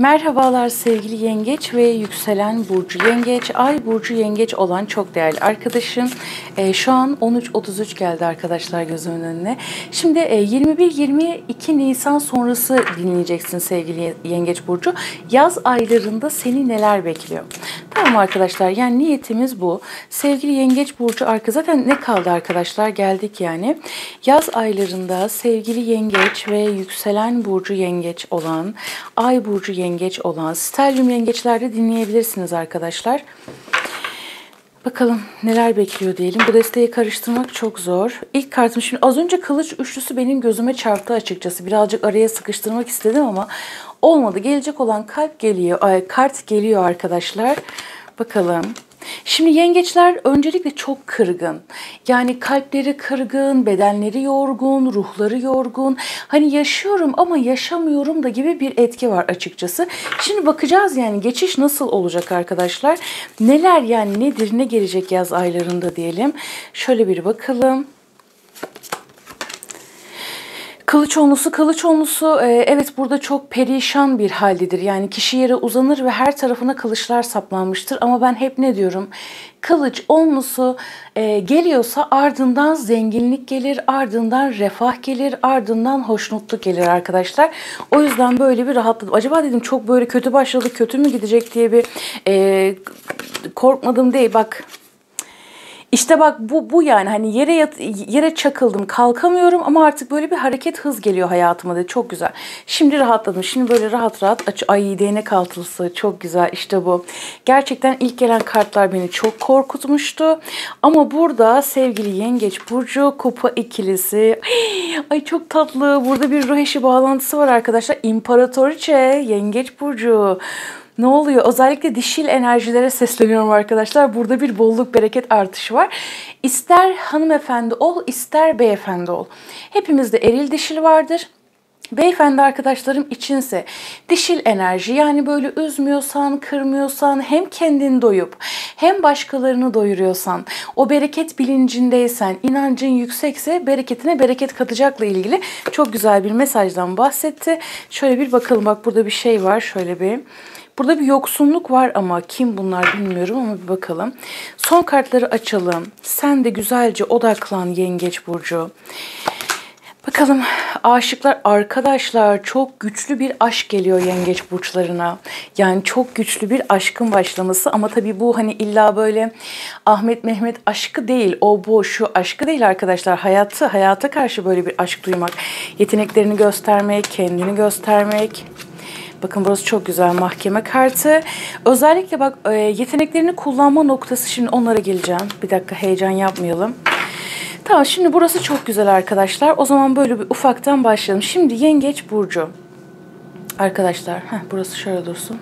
Merhabalar sevgili yengeç ve yükselen burcu yengeç, ay burcu yengeç olan çok değerli arkadaşım. Şu an 13.33 geldi arkadaşlar gözümün önüne. Şimdi 21-22 Nisan sonrası dinleyeceksin sevgili yengeç burcu. Yaz aylarında seni neler bekliyor? Tamam arkadaşlar, yani niyetimiz bu. Sevgili yengeç burcu zaten ne kaldı arkadaşlar, geldik yani. Yaz aylarında sevgili yengeç ve yükselen burcu yengeç olan, ay burcu yengeç olan, stelyum yengeçlerde dinleyebilirsiniz arkadaşlar. Bakalım neler bekliyor diyelim. Bu desteği karıştırmak çok zor. İlk kartım, şimdi az önce kılıç üçlüsü benim gözüme çarptı açıkçası. Birazcık araya sıkıştırmak istedim ama olmadı. Gelecek olan kalp geliyor, kart geliyor arkadaşlar. Bakalım. Şimdi yengeçler öncelikle çok kırgın. Yani kalpleri kırgın, bedenleri yorgun, ruhları yorgun. Hani yaşıyorum ama yaşamıyorum da gibi bir etki var açıkçası. Şimdi bakacağız yani geçiş nasıl olacak arkadaşlar. Neler, yani nedir, ne gelecek yaz aylarında diyelim. Şöyle bir bakalım. Kılıç onlusu evet burada çok perişan bir haldedir. Yani kişi yere uzanır ve her tarafına kılıçlar saplanmıştır. Ama ben hep ne diyorum? Kılıç onlusu geliyorsa ardından zenginlik gelir, ardından refah gelir, ardından hoşnutluk gelir arkadaşlar. O yüzden böyle bir rahatladım. Acaba dedim çok böyle kötü başladı, kötü mü gidecek diye bir korkmadım değil. Bak. İşte bak bu yani hani yere çakıldım, kalkamıyorum ama artık böyle bir hareket, hız geliyor hayatıma dedi. Çok güzel. Şimdi rahatladım. Şimdi böyle rahat rahat ay değnek altılısı çok güzel, işte bu. Gerçekten ilk gelen kartlar beni çok korkutmuştu. Ama burada sevgili yengeç burcu kupa ikilisi. Ay çok tatlı. Burada bir ruh eşi bağlantısı var arkadaşlar. İmparatoriçe yengeç burcu. Ne oluyor? Özellikle dişil enerjilere sesleniyorum arkadaşlar. Burada bir bolluk, bereket artışı var. İster hanımefendi ol, ister beyefendi ol. Hepimizde eril dişil vardır. Beyefendi arkadaşlarım içinse dişil enerji, yani böyle üzmüyorsan, kırmıyorsan, hem kendini doyup hem başkalarını doyuruyorsan, o bereket bilincindeysen, inancın yüksekse bereketine bereket katacakla ilgili çok güzel bir mesajdan bahsetti. Şöyle bir bakalım, bak burada bir şey var, şöyle bir. Burada bir yoksunluk var ama kim bunlar bilmiyorum, ama bir bakalım. Son kartları açalım. Sen de güzelce odaklan yengeç burcu. Bakalım aşıklar arkadaşlar, çok güçlü bir aşk geliyor yengeç burçlarına. Yani çok güçlü bir aşkın başlaması, ama tabii bu hani illa böyle Ahmet Mehmet aşkı değil, o bu şu aşkı değil arkadaşlar. Hayata karşı böyle bir aşk duymak, yeteneklerini göstermek, kendini göstermek. Bakın burası çok güzel, mahkeme kartı. Özellikle bak yeteneklerini kullanma noktası, şimdi onlara geleceğim. Bir dakika, heyecan yapmayalım. Tamam, şimdi burası çok güzel arkadaşlar. O zaman böyle bir ufaktan başlayalım. Şimdi yengeç burcu. Arkadaşlar burası şöyle dursun.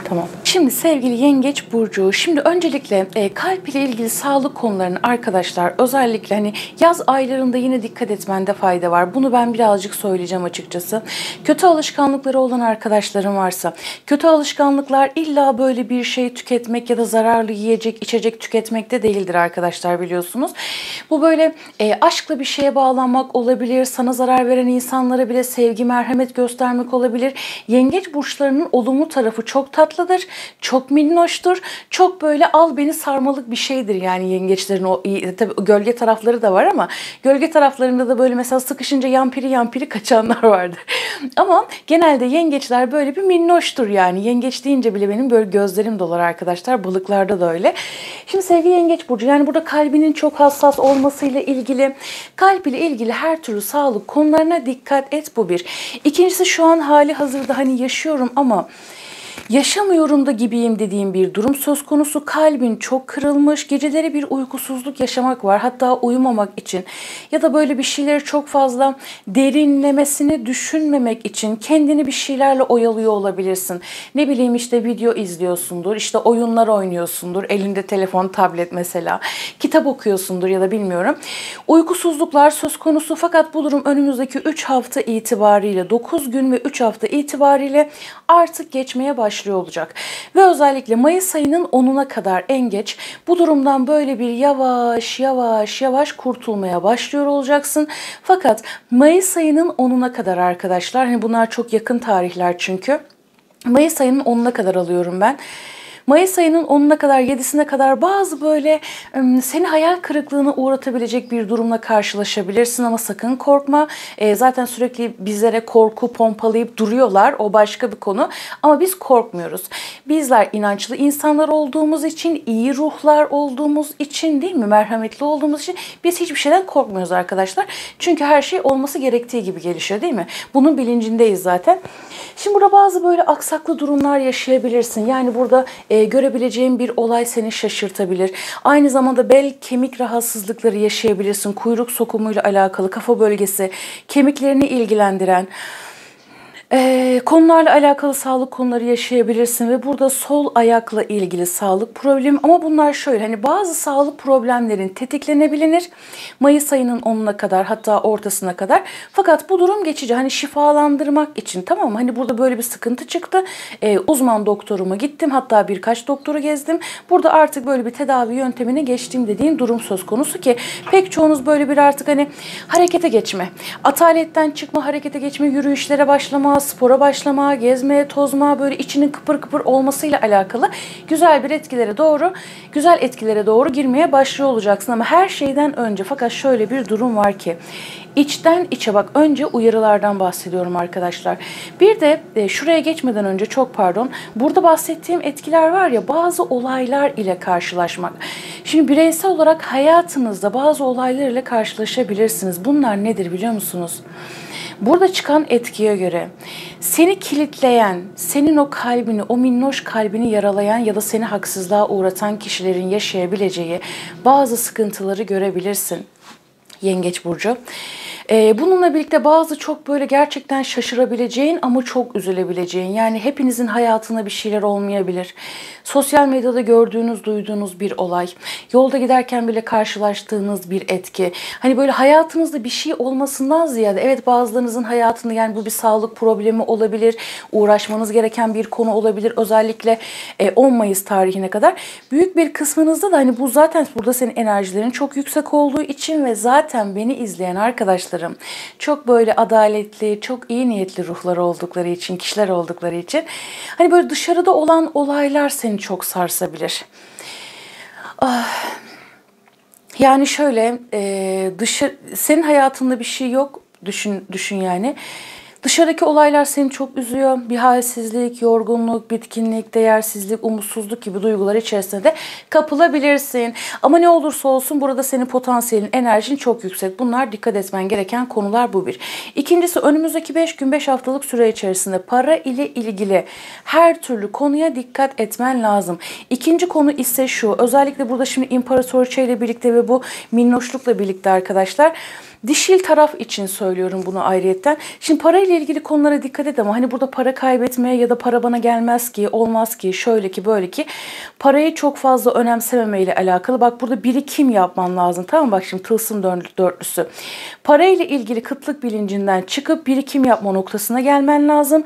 Tamam. Şimdi sevgili yengeç burcu, şimdi öncelikle kalp ile ilgili sağlık konularını arkadaşlar, özellikle hani yaz aylarında yine dikkat etmende fayda var. Bunu ben birazcık söyleyeceğim açıkçası. Kötü alışkanlıkları olan arkadaşlarım varsa, kötü alışkanlıklar illa böyle bir şey tüketmek ya da zararlı yiyecek, içecek tüketmekte değildir arkadaşlar, biliyorsunuz. Bu böyle aşkla bir şeye bağlanmak olabilir, sana zarar veren insanlara bile sevgi, merhamet göstermek olabilir. Yengeç burçlarının olumlu tarafı çok tatlıdır, çok minnoştur, çok böyle al beni sarmalık bir şeydir yani yengeçlerin. O tabii gölge tarafları da var, ama gölge taraflarında da böyle mesela sıkışınca yampiri kaçanlar vardır. Ama genelde yengeçler böyle bir minnoştur yani. Yengeç deyince bile benim böyle gözlerim dolar arkadaşlar. Balıklarda da öyle. Şimdi sevgili yengeç burcu, yani burada kalbinin çok hassas olmasıyla ilgili, kalp ile ilgili her türlü sağlık konularına dikkat et, bu bir. İkincisi, şu an hali hazırda hani yaşıyorum ama yaşamıyorum da gibiyim dediğim bir durum söz konusu. Kalbin çok kırılmış, geceleri bir uykusuzluk yaşamak var. Hatta uyumamak için ya da böyle bir şeyleri çok fazla derinlemesine düşünmemek için kendini bir şeylerle oyalıyor olabilirsin. Ne bileyim, işte video izliyorsundur, işte oyunlar oynuyorsundur, elinde telefon, tablet mesela, kitap okuyorsundur ya da bilmiyorum. Uykusuzluklar söz konusu, fakat bu durum önümüzdeki 3 hafta itibariyle, 9 gün ve 3 hafta itibariyle artık geçmeye başlıyor olacak. Ve özellikle Mayıs ayının 10'una kadar en geç bu durumdan böyle bir yavaş kurtulmaya başlıyor olacaksın. Fakat Mayıs ayının 10'una kadar arkadaşlar, hani bunlar çok yakın tarihler çünkü. Mayıs ayının 10'una kadar alıyorum ben. Mayıs ayının 10'una kadar, 7'sine kadar bazı böyle seni hayal kırıklığına uğratabilecek bir durumla karşılaşabilirsin ama sakın korkma. Zaten sürekli bizlere korku pompalayıp duruyorlar. O başka bir konu. Ama biz korkmuyoruz. Bizler inançlı insanlar olduğumuz için, iyi ruhlar olduğumuz için, değil mi? Merhametli olduğumuz için biz hiçbir şeyden korkmuyoruz arkadaşlar. Çünkü her şey olması gerektiği gibi gelişiyor, değil mi? Bunun bilincindeyiz zaten. Şimdi burada bazı böyle aksaklı durumlar yaşayabilirsin. Yani burada görebileceğin bir olay seni şaşırtabilir. Aynı zamanda bel kemik rahatsızlıkları yaşayabilirsin. Kuyruk sokumuyla alakalı, kafa bölgesi, kemiklerini ilgilendiren konularla alakalı sağlık konuları yaşayabilirsin ve burada sol ayakla ilgili sağlık problemi, ama bunlar şöyle, hani bazı sağlık problemlerin tetiklenebilir Mayıs ayının 10'una kadar, hatta ortasına kadar, fakat bu durum geçici, hani şifalandırmak için, tamam mı? Hani burada böyle bir sıkıntı çıktı, uzman doktoruma gittim, hatta birkaç doktoru gezdim, burada artık böyle bir tedavi yöntemine geçtim dediğin durum söz konusu ki pek çoğunuz böyle bir artık hani harekete geçme, ataletten çıkma, harekete geçme, yürüyüşlere başlama, spora başlama, gezmeye, tozma, böyle içinin kıpır kıpır olmasıyla alakalı güzel etkilere doğru girmeye başlıyor olacaksın. Ama her şeyden önce, fakat şöyle bir durum var ki, içten içe, bak, önce uyarılardan bahsediyorum arkadaşlar. Bir de şuraya geçmeden önce, çok pardon, burada bahsettiğim etkiler var ya, bazı olaylar ile karşılaşmak. Şimdi bireysel olarak hayatınızda bazı olaylar ile karşılaşabilirsiniz. Bunlar nedir biliyor musunuz? Burada çıkan etkiye göre seni kilitleyen, senin o kalbini, o minnoş kalbini yaralayan ya da seni haksızlığa uğratan kişilerin yaşayabileceği bazı sıkıntıları görebilirsin. Yengeç burcu. Bununla birlikte bazı çok böyle gerçekten şaşırabileceğin ama çok üzülebileceğin, yani hepinizin hayatında bir şeyler olmayabilir. Sosyal medyada gördüğünüz, duyduğunuz bir olay, yolda giderken bile karşılaştığınız bir etki. Hani böyle hayatınızda bir şey olmasından ziyade, evet, bazılarınızın hayatında, yani bu bir sağlık problemi olabilir, uğraşmanız gereken bir konu olabilir. Özellikle 10 Mayıs tarihine kadar büyük bir kısmınızda da hani bu zaten burada senin enerjilerin çok yüksek olduğu için ve zaten beni izleyen arkadaşlarım çok böyle adaletli, çok iyi niyetli ruhlar oldukları için, kişiler oldukları için hani böyle dışarıda olan olaylar seni çok sarsabilir. Yani şöyle, senin hayatında bir şey yok, düşün yani. Dışarıdaki olaylar seni çok üzüyor. Bir halsizlik, yorgunluk, bitkinlik, değersizlik, umutsuzluk gibi duygular içerisinde de kapılabilirsin. Ama ne olursa olsun burada senin potansiyelin, enerjin çok yüksek. Bunlar dikkat etmen gereken konular, bu bir. İkincisi, önümüzdeki 5 gün, 5 haftalık süre içerisinde para ile ilgili her türlü konuya dikkat etmen lazım. İkinci konu ise şu, özellikle burada şimdi imparatoriçe ile birlikte ve bu minnoşlukla birlikte arkadaşlar, dişil taraf için söylüyorum bunu ayrıyetten. Şimdi parayla ilgili konulara dikkat et, ama hani burada para kaybetmeye ya da para bana gelmez ki, olmaz ki, şöyle ki, böyle ki, parayı çok fazla önemsememeyle alakalı. Bak, burada birikim yapman lazım, tamam mı? Bak şimdi tılsım dörtlüsü. Parayla ilgili kıtlık bilincinden çıkıp birikim yapma noktasına gelmen lazım.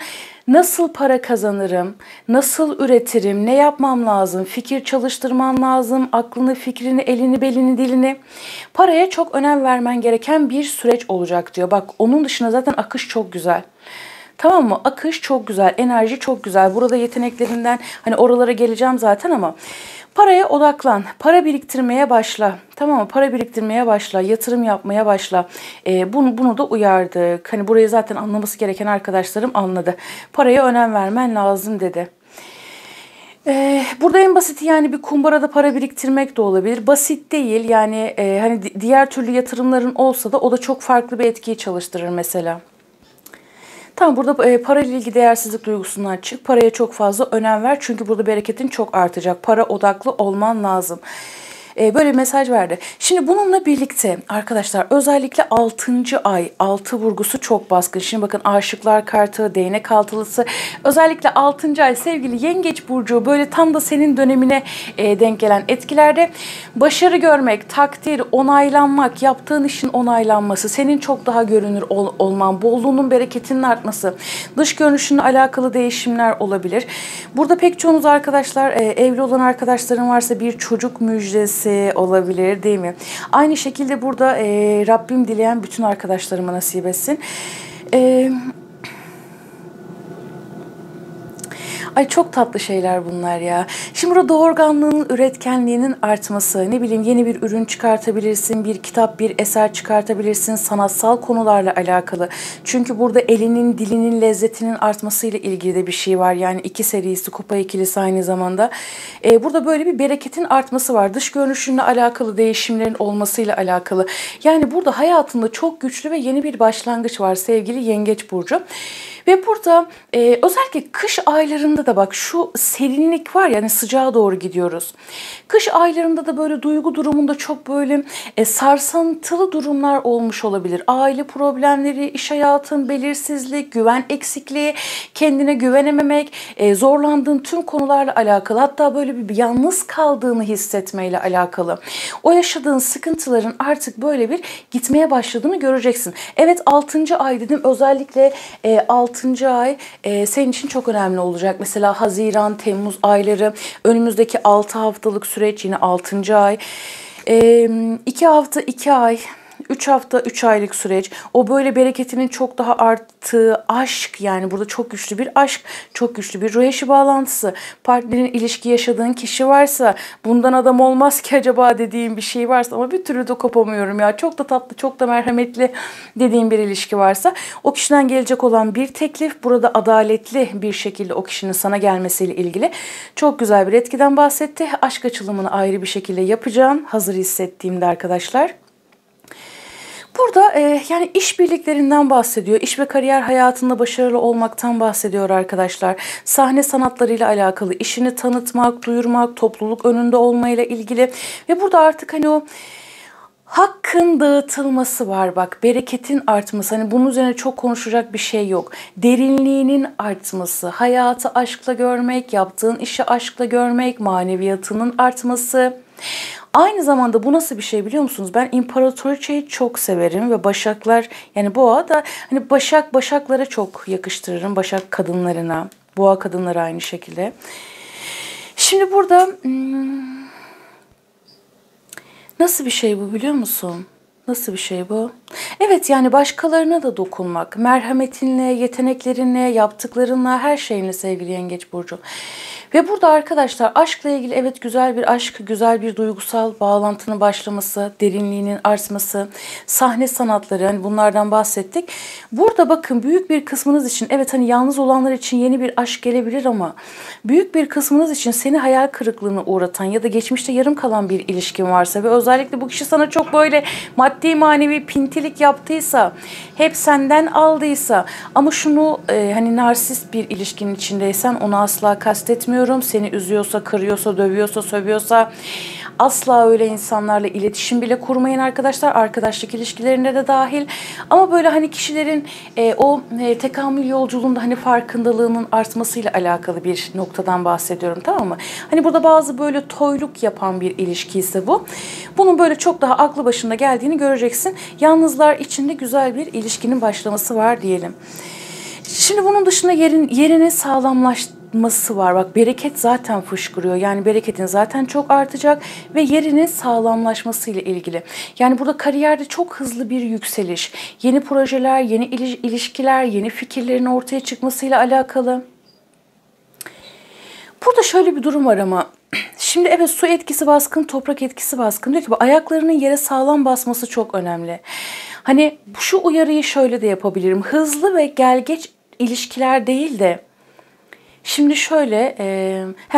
Nasıl para kazanırım, nasıl üretirim, ne yapmam lazım, fikir çalıştırman lazım, aklını, fikrini, elini, belini, dilini. Paraya çok önem vermen gereken bir süreç olacak diyor. Bak, onun dışında zaten akış çok güzel. Tamam mı? Akış çok güzel, enerji çok güzel. Burada yeteneklerinden hani oralara geleceğim zaten, ama paraya odaklan, para biriktirmeye başla. Tamam mı? Para biriktirmeye başla, yatırım yapmaya başla. Bunu da uyardık. Hani burayı zaten anlaması gereken arkadaşlarım anladı. Paraya önem vermen lazım dedi. Burada en basiti, yani bir kumbarada para biriktirmek de olabilir. Basit değil yani, hani diğer türlü yatırımların olsa da o da çok farklı bir etkiyi çalıştırır mesela. Tamam, burada parayla ilgili değersizlik duygusundan çık. Paraya çok fazla önem ver. Çünkü burada bereketin çok artacak. Para odaklı olman lazım. Böyle bir mesaj verdi. Şimdi bununla birlikte arkadaşlar, özellikle 6. ay, 6 vurgusu çok baskın. Şimdi bakın, aşıklar kartı, değnek altılısı, özellikle 6. ay sevgili Yengeç burcu, böyle tam da senin dönemine denk gelen etkilerde başarı görmek, takdir, onaylanmak, yaptığın işin onaylanması, senin çok daha görünür olman, bolluğunun, bereketinin artması, dış görünüşünle alakalı değişimler olabilir. Burada pek çoğunuz arkadaşlar, evli olan arkadaşlarım varsa bir çocuk müjdesi olabilir, değil mi? Aynı şekilde burada Rabbim dileyen bütün arkadaşlarıma nasip etsin. Ay çok tatlı şeyler bunlar ya. Şimdi burada doğurganlığının, üretkenliğinin artması, ne bileyim yeni bir ürün çıkartabilirsin, bir kitap, bir eser çıkartabilirsin, sanatsal konularla alakalı. Çünkü burada elinin, dilinin lezzetinin artmasıyla ilgili de bir şey var. Yani 2 serisi, kupa ikilisi aynı zamanda. Burada böyle bir bereketin artması var. Dış görünüşünle alakalı değişimlerin olmasıyla alakalı. Yani burada hayatında çok güçlü ve yeni bir başlangıç var sevgili Yengeç Burcu. Ve burada özellikle kış aylarında da bak şu serinlik var, yani sıcağa doğru gidiyoruz. Kış aylarında da böyle duygu durumunda çok böyle sarsıntılı durumlar olmuş olabilir. Aile problemleri, iş hayatın belirsizlik, güven eksikliği, kendine güvenememek, zorlandığın tüm konularla alakalı. Hatta böyle bir yalnız kaldığını hissetmeyle alakalı. O yaşadığın sıkıntıların artık böyle bir gitmeye başladığını göreceksin. Evet, 6. ay dedim, özellikle 6. ay senin için çok önemli olacak. Mesela Haziran, Temmuz ayları, önümüzdeki 6 haftalık süreç yine 6. ay. 2 hafta 2 ay, 3 hafta 3 aylık süreç. O böyle bereketinin çok daha arttığı aşk, yani burada çok güçlü bir aşk, çok güçlü bir ruh eşi bağlantısı. Partnerin, ilişki yaşadığın kişi varsa, bundan adam olmaz ki acaba dediğim bir şey varsa, ama bir türlü de kopamıyorum ya. Çok da tatlı, çok da merhametli dediğim bir ilişki varsa, o kişiden gelecek olan bir teklif burada adaletli bir şekilde o kişinin sana gelmesiyle ilgili çok güzel bir etkiden bahsetti. Aşk açılımını ayrı bir şekilde yapacağım hazır hissettiğimde arkadaşlar. Burada yani işbirliklerinden bahsediyor. İş ve kariyer hayatında başarılı olmaktan bahsediyor arkadaşlar. Sahne sanatlarıyla alakalı, işini tanıtmak, duyurmak, topluluk önünde olmayla ilgili. Ve burada artık hani o hakkın dağıtılması var, bak bereketin artması, hani bunun üzerine çok konuşacak bir şey yok. Derinliğinin artması, hayatı aşkla görmek, yaptığın işi aşkla görmek, maneviyatının artması. Aynı zamanda bu nasıl bir şey biliyor musunuz? Ben imparatoriçeyi çok severim ve başaklar, yani boğa da hani başaklara çok yakıştırırım, başak kadınlarına, boğa kadınları aynı şekilde. Şimdi burada nasıl bir şey bu biliyor musun? Nasıl bir şey bu? Evet, yani başkalarına da dokunmak, merhametinle, yeteneklerinle, yaptıklarınla, her şeyinle sevgili Yengeç Burcu. Ve burada arkadaşlar aşkla ilgili evet güzel bir aşk, güzel bir duygusal bağlantının başlaması, derinliğinin artması, sahne sanatları, hani bunlardan bahsettik. Burada bakın büyük bir kısmınız için evet hani yalnız olanlar için yeni bir aşk gelebilir, ama büyük bir kısmınız için seni hayal kırıklığına uğratan ya da geçmişte yarım kalan bir ilişkin varsa ve özellikle bu kişi sana çok böyle maddi manevi pintilik yaptıysa, hep senden aldıysa, ama şunu hani narsist bir ilişkinin içindeysen onu asla kastetmiyorum. Seni üzüyorsa, kırıyorsa, dövüyorsa, sövüyorsa asla öyle insanlarla iletişim bile kurmayın arkadaşlar. Arkadaşlık ilişkilerinde de dahil. Ama böyle hani kişilerin o tekamül yolculuğunda hani farkındalığının artmasıyla alakalı bir noktadan bahsediyorum, tamam mı? Hani burada bazı böyle toyluk yapan bir ilişki ise bu. Bunun böyle çok daha aklı başında geldiğini göreceksin. Yalnızlar içinde güzel bir ilişkinin başlaması var diyelim. Şimdi bunun dışında yerini sağlamlaşması var. Bak bereket zaten fışkırıyor. Yani bereketin zaten çok artacak ve yerinin sağlamlaşmasıyla ilgili. Yani burada kariyerde çok hızlı bir yükseliş, yeni projeler, yeni ilişkiler, yeni fikirlerin ortaya çıkmasıyla alakalı. Burada şöyle bir durum var ama şimdi evet su etkisi baskın, toprak etkisi baskın. Diyor ki ayaklarının yere sağlam basması çok önemli. Hani şu uyarıyı şöyle de yapabilirim. Hızlı ve gelgeç ilişkiler değil de şimdi şöyle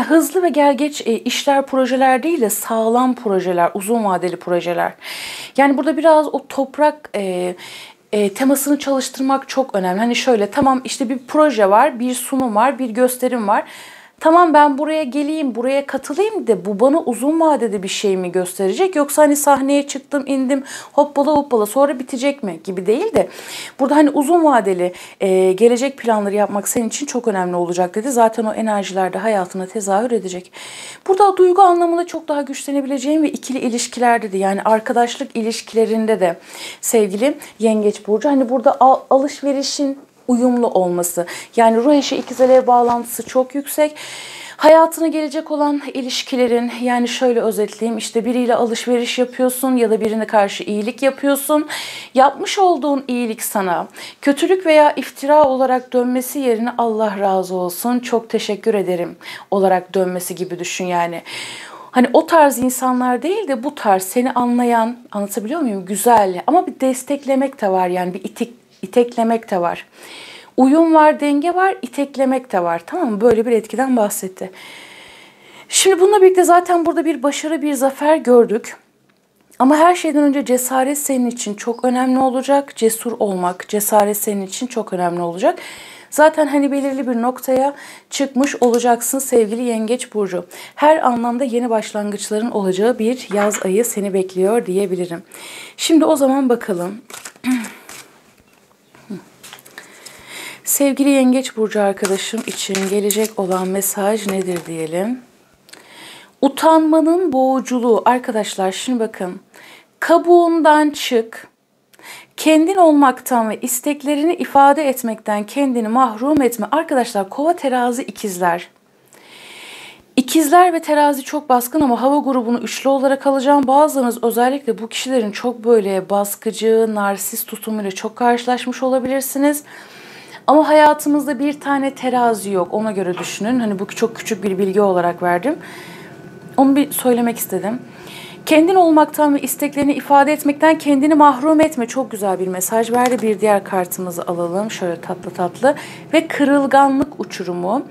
hızlı ve gelgeç işler, projeler değil de sağlam projeler, uzun vadeli projeler. Yani burada biraz o toprak temasını çalıştırmak çok önemli. Hani şöyle tamam işte bir proje var, bir sunum var, bir gösterim var. Tamam ben buraya geleyim, buraya katılayım da bu bana uzun vadede bir şey mi gösterecek? Yoksa hani sahneye çıktım, indim, hoppala hoppala sonra bitecek mi gibi değil de burada hani uzun vadeli gelecek planları yapmak senin için çok önemli olacak dedi. Zaten o enerjiler de hayatına tezahür edecek. Burada duygu anlamında çok daha güçlenebileceğim ve ikili ilişkilerde de yani arkadaşlık ilişkilerinde de sevgili Yengeç Burcu hani burada alışverişin uyumlu olması. Yani ruh eşi ikiz alev bağlantısı çok yüksek. Hayatına gelecek olan ilişkilerin, yani şöyle özetleyeyim, işte biriyle alışveriş yapıyorsun ya da birine karşı iyilik yapıyorsun. Yapmış olduğun iyilik sana kötülük veya iftira olarak dönmesi yerine Allah razı olsun, çok teşekkür ederim olarak dönmesi gibi düşün yani. Hani o tarz insanlar değil de bu tarz seni anlayan, anlatabiliyor muyum? Güzel ama bir desteklemek de var, yani bir iteklemek de var. Uyum var, denge var, iteklemek de var. Tamam mı? Böyle bir etkiden bahsetti. Şimdi bununla birlikte zaten burada bir başarı, bir zafer gördük. Ama her şeyden önce cesaret senin için çok önemli olacak. Cesur olmak, cesaret senin için çok önemli olacak. Zaten hani belirli bir noktaya çıkmış olacaksın sevgili Yengeç Burcu. Her anlamda yeni başlangıçların olacağı bir yaz ayı seni bekliyor diyebilirim. Şimdi o zaman bakalım. Sevgili Yengeç Burcu arkadaşım için gelecek olan mesaj nedir diyelim. Utanmanın boğuculuğu. Arkadaşlar şimdi bakın. Kabuğundan çık. Kendin olmaktan ve isteklerini ifade etmekten kendini mahrum etme. Arkadaşlar Kova, Terazi, İkizler. İkizler ve Terazi çok baskın ama hava grubunu üçlü olarak alacağım. Bazılarınız özellikle bu kişilerin çok böyle baskıcı, narsist tutumuyla çok karşılaşmış olabilirsiniz. Ama hayatımızda bir tane terazi yok. Ona göre düşünün. Hani bu çok küçük bir bilgi olarak verdim. Onu bir söylemek istedim. Kendin olmaktan ve isteklerini ifade etmekten kendini mahrum etme. Çok güzel bir mesaj verdi. Bir diğer kartımızı alalım. Şöyle tatlı tatlı. Ve kırılganlık uçurumu.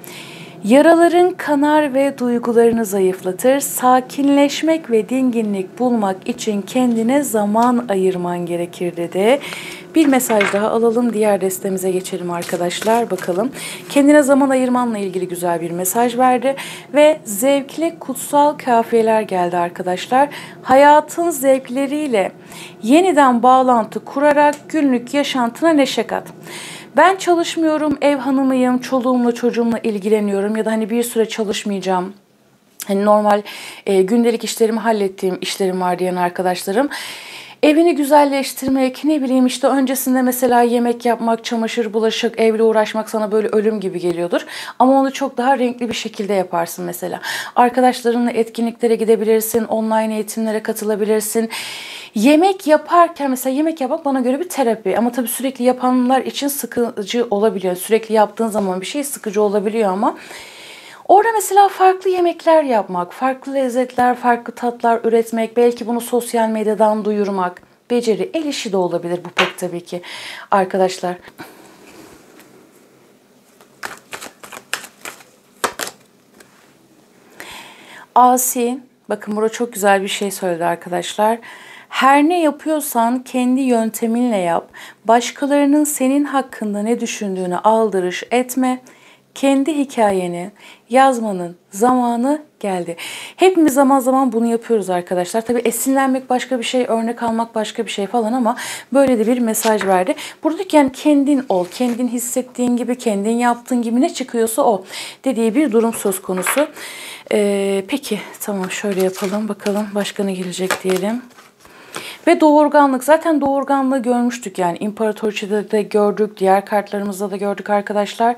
Yaraların kanar ve duygularını zayıflatır. Sakinleşmek ve dinginlik bulmak için kendine zaman ayırman gerekir dedi. Bir mesaj daha alalım. Diğer destemize geçelim arkadaşlar. Bakalım. Kendine zaman ayırmanla ilgili güzel bir mesaj verdi. Ve zevkli kutsal kafiyeler geldi arkadaşlar. Hayatın zevkleriyle yeniden bağlantı kurarak günlük yaşantına neşe kat. Ben çalışmıyorum, ev hanımıyım, çoluğumla çocuğumla ilgileniyorum ya da hani bir süre çalışmayacağım. Hani normal gündelik işlerimi hallettiğim işlerim var diyen arkadaşlarım. Evini güzelleştirmek, ne bileyim işte öncesinde mesela yemek yapmak, çamaşır, bulaşık, evle uğraşmak sana böyle ölüm gibi geliyordur. Ama onu çok daha renkli bir şekilde yaparsın mesela. Arkadaşlarınla etkinliklere gidebilirsin, online eğitimlere katılabilirsin. Yemek yaparken mesela yemek yapmak bana göre bir terapi. Ama tabii sürekli yapanlar için sıkıcı olabiliyor. Sürekli yaptığın zaman bir şey sıkıcı olabiliyor ama... Orada mesela farklı yemekler yapmak, farklı lezzetler, farklı tatlar üretmek, belki bunu sosyal medyadan duyurmak, beceri, el işi de olabilir bu pek tabii ki arkadaşlar. Asi, bakın burada çok güzel bir şey söyledi arkadaşlar. Her ne yapıyorsan kendi yönteminle yap. Başkalarının senin hakkında ne düşündüğünü aldırış etme. Kendi hikayeni yazmanın zamanı geldi. Hepimiz zaman zaman bunu yapıyoruz arkadaşlar. Tabii esinlenmek başka bir şey, örnek almak başka bir şey falan ama böyle de bir mesaj verdi. Buradaki yani kendin ol, kendin hissettiğin gibi, kendin yaptığın gibi ne çıkıyorsa o dediği bir durum söz konusu. Peki tamam şöyle yapalım bakalım başka ne gelecek diyelim. Ve doğurganlık. Zaten doğurganlığı görmüştük yani. İmparatoriçe'de de gördük. Diğer kartlarımızda da gördük arkadaşlar.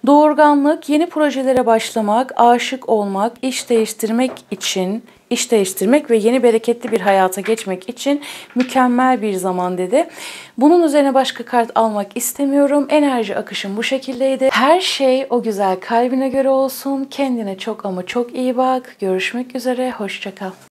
Doğurganlık, yeni projelere başlamak, aşık olmak, iş değiştirmek ve yeni bereketli bir hayata geçmek için mükemmel bir zaman dedi. Bunun üzerine başka kart almak istemiyorum. Enerji akışım bu şekildeydi. Her şey o güzel kalbine göre olsun. Kendine çok ama çok iyi bak. Görüşmek üzere. Hoşça kal.